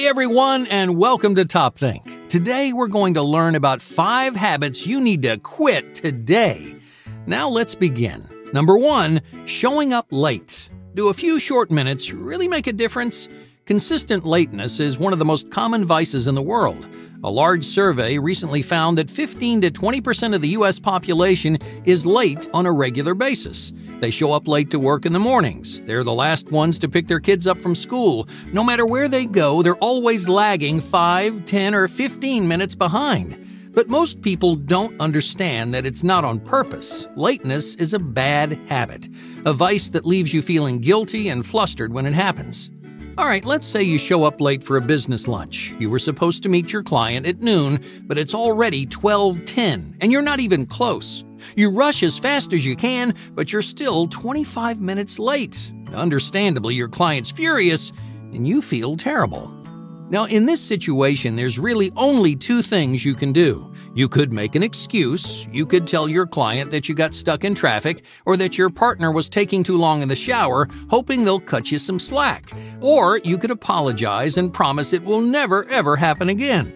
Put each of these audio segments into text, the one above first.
everyone, and welcome to Top Think. Today we're going to learn about 5 habits you need to quit today. Now let's begin. Number 1, showing up late. Do a few short minutes really make a difference? Consistent lateness is one of the most common vices in the world. A large survey recently found that 15 to 20% of the U.S. population is late on a regular basis. They show up late to work in the mornings. They're the last ones to pick their kids up from school. No matter where they go, they're always lagging 5, 10, or 15 minutes behind. But most people don't understand that it's not on purpose. Lateness is a bad habit, a vice that leaves you feeling guilty and flustered when it happens. Alright, let's say you show up late for a business lunch. You were supposed to meet your client at noon, but it's already 12:10, and you're not even close. You rush as fast as you can, but you're still 25 minutes late. Understandably, your client's furious, and you feel terrible. Now, in this situation, there's really only 2 things you can do. You could make an excuse. You could tell your client that you got stuck in traffic or that your partner was taking too long in the shower, hoping they'll cut you some slack. Or you could apologize and promise it will never, ever happen again.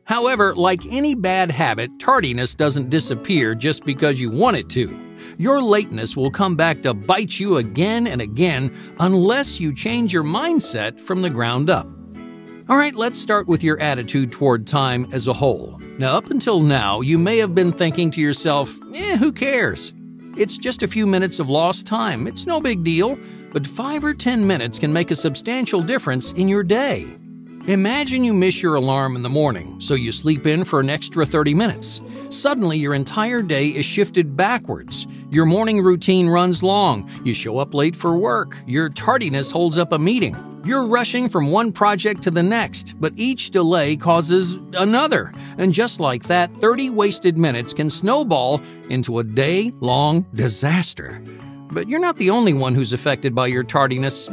However, like any bad habit, tardiness doesn't disappear just because you want it to. Your lateness will come back to bite you again and again unless you change your mindset from the ground up. Alright, let's start with your attitude toward time as a whole. Now, up until now, you may have been thinking to yourself, who cares? It's just a few minutes of lost time. It's no big deal. But 5 or 10 minutes can make a substantial difference in your day. Imagine you miss your alarm in the morning, so you sleep in for an extra 30 minutes. Suddenly, your entire day is shifted backwards. Your morning routine runs long. You show up late for work. Your tardiness holds up a meeting. You're rushing from one project to the next, but each delay causes another. And just like that, 30 wasted minutes can snowball into a day-long disaster. But you're not the only one who's affected by your tardiness.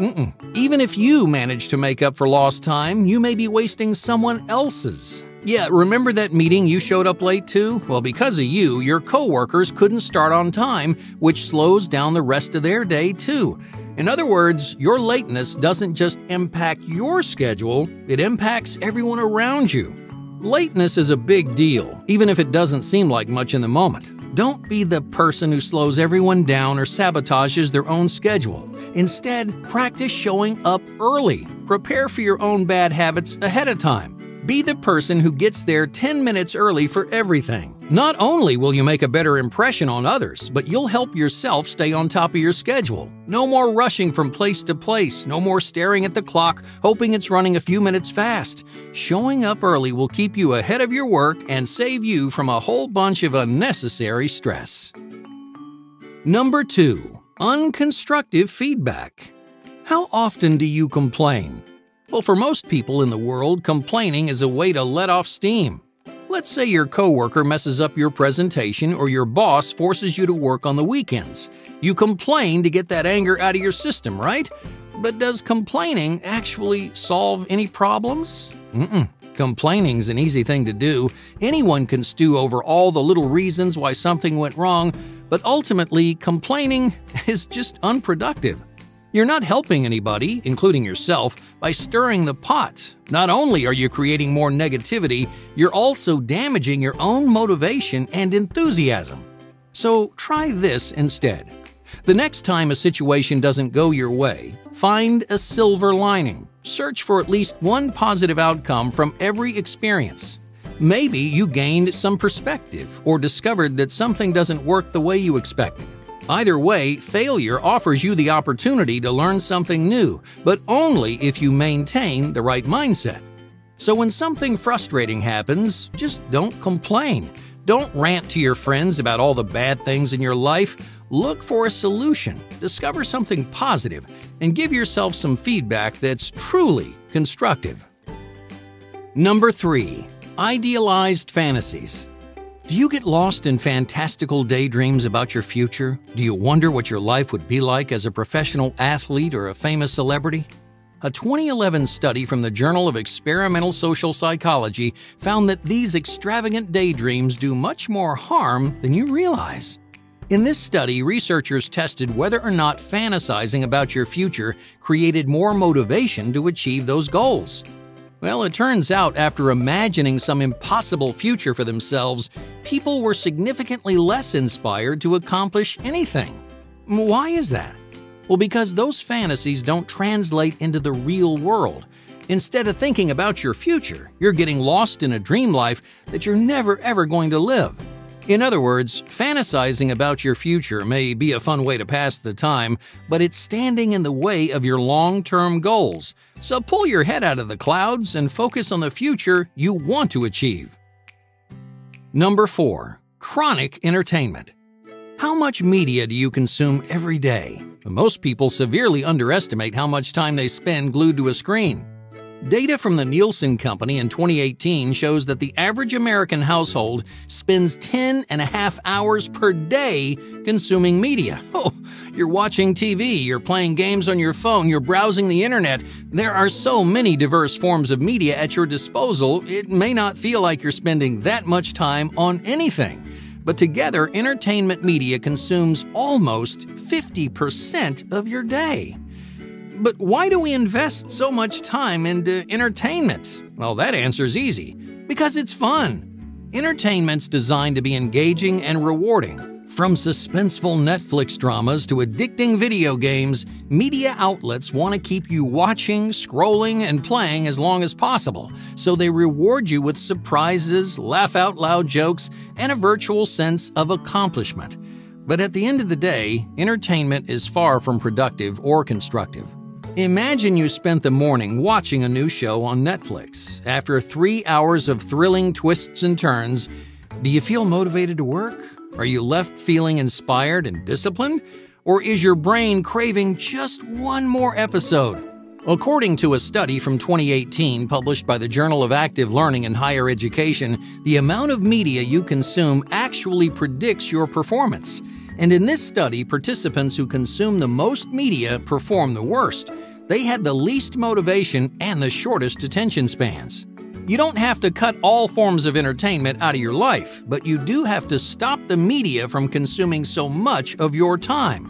Even if you manage to make up for lost time, you may be wasting someone else's. Yeah, remember that meeting you showed up late to? Well, because of you, your coworkers couldn't start on time, which slows down the rest of their day too. In other words, your lateness doesn't just impact your schedule, it impacts everyone around you. Lateness is a big deal, even if it doesn't seem like much in the moment. Don't be the person who slows everyone down or sabotages their own schedule. Instead, practice showing up early. Prepare for your own bad habits ahead of time. Be the person who gets there 10 minutes early for everything. Not only will you make a better impression on others, but you'll help yourself stay on top of your schedule. No more rushing from place to place. No more staring at the clock, hoping it's running a few minutes fast. Showing up early will keep you ahead of your work and save you from a whole bunch of unnecessary stress. Number 2, unconstructive feedback. How often do you complain? Well, for most people in the world, complaining is a way to let off steam. Let's say your coworker messes up your presentation or your boss forces you to work on the weekends. You complain to get that anger out of your system, right? But does complaining actually solve any problems? Complaining's an easy thing to do. Anyone can stew over all the little reasons why something went wrong, but ultimately, complaining is just unproductive. You're not helping anybody, including yourself, by stirring the pot. Not only are you creating more negativity, you're also damaging your own motivation and enthusiasm. So try this instead. The next time a situation doesn't go your way, find a silver lining. Search for at least one positive outcome from every experience. Maybe you gained some perspective or discovered that something doesn't work the way you expected. Either way, failure offers you the opportunity to learn something new, but only if you maintain the right mindset. So when something frustrating happens, just don't complain. Don't rant to your friends about all the bad things in your life. Look for a solution, discover something positive, and give yourself some feedback that's truly constructive. Number 3, idealized fantasies. Do you get lost in fantastical daydreams about your future? Do you wonder what your life would be like as a professional athlete or a famous celebrity? A 2011 study from the Journal of Experimental Social Psychology found that these extravagant daydreams do much more harm than you realize. In this study, researchers tested whether or not fantasizing about your future created more motivation to achieve those goals. Well, it turns out after imagining some impossible future for themselves, people were significantly less inspired to accomplish anything. Why is that? Well, because those fantasies don't translate into the real world. Instead of thinking about your future, you're getting lost in a dream life that you're never ever going to live. In other words, fantasizing about your future may be a fun way to pass the time, but it's standing in the way of your long-term goals. So pull your head out of the clouds and focus on the future you want to achieve. Number 4. Chronic entertainment. How much media do you consume every day? Most people severely underestimate how much time they spend glued to a screen. Data from the Nielsen company in 2018 shows that the average American household spends 10.5 hours per day consuming media. Oh, you're watching TV, you're playing games on your phone, you're browsing the internet. There are so many diverse forms of media at your disposal, it may not feel like you're spending that much time on anything. But together, entertainment media consumes almost 50% of your day. But why do we invest so much time into entertainment? Well, that answer's easy. Because it's fun. Entertainment's designed to be engaging and rewarding. From suspenseful Netflix dramas to addicting video games, media outlets want to keep you watching, scrolling, and playing as long as possible. So they reward you with surprises, laugh-out-loud jokes, and a virtual sense of accomplishment. But at the end of the day, entertainment is far from productive or constructive. Imagine you spent the morning watching a new show on Netflix. After 3 hours of thrilling twists and turns, do you feel motivated to work? Are you left feeling inspired and disciplined? Or is your brain craving just one more episode? According to a study from 2018 published by the Journal of Active Learning in Higher Education, the amount of media you consume actually predicts your performance. And in this study, participants who consume the most media perform the worst. They had the least motivation and the shortest attention spans. You don't have to cut all forms of entertainment out of your life, but you do have to stop the media from consuming so much of your time.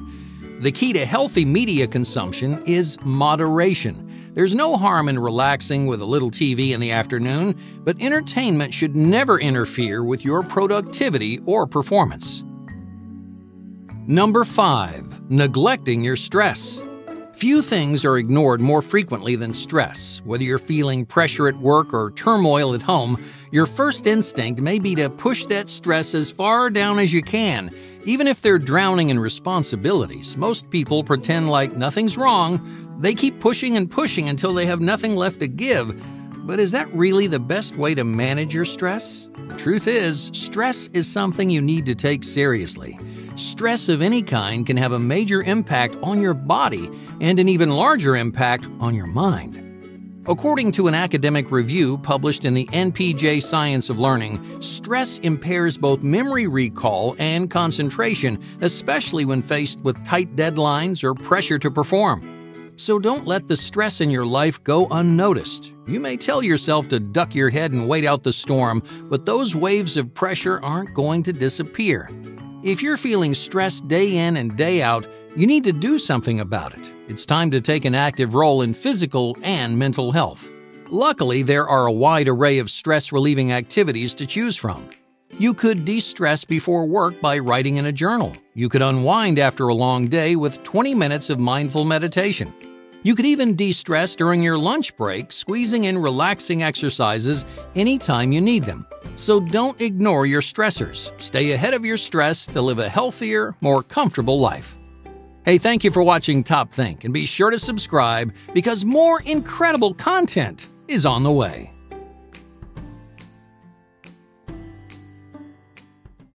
The key to healthy media consumption is moderation. There's no harm in relaxing with a little TV in the afternoon, but entertainment should never interfere with your productivity or performance. Number 5. Neglecting your stress. Few things are ignored more frequently than stress. Whether you're feeling pressure at work or turmoil at home, your first instinct may be to push that stress as far down as you can. Even if they're drowning in responsibilities, most people pretend like nothing's wrong. They keep pushing and pushing until they have nothing left to give. But is that really the best way to manage your stress? The truth is, stress is something you need to take seriously. Stress of any kind can have a major impact on your body and an even larger impact on your mind. According to an academic review published in the NPJ Science of Learning, stress impairs both memory recall and concentration, especially when faced with tight deadlines or pressure to perform. So don't let the stress in your life go unnoticed. You may tell yourself to duck your head and wait out the storm, but those waves of pressure aren't going to disappear. If you're feeling stressed day in and day out, you need to do something about it. It's time to take an active role in physical and mental health. Luckily, there are a wide array of stress-relieving activities to choose from. You could de-stress before work by writing in a journal. You could unwind after a long day with 20 minutes of mindful meditation. You could even de-stress during your lunch break, squeezing in relaxing exercises anytime you need them. So don't ignore your stressors. Stay ahead of your stress to live a healthier, more comfortable life. Hey, thank you for watching Top Think, and be sure to subscribe because more incredible content is on the way.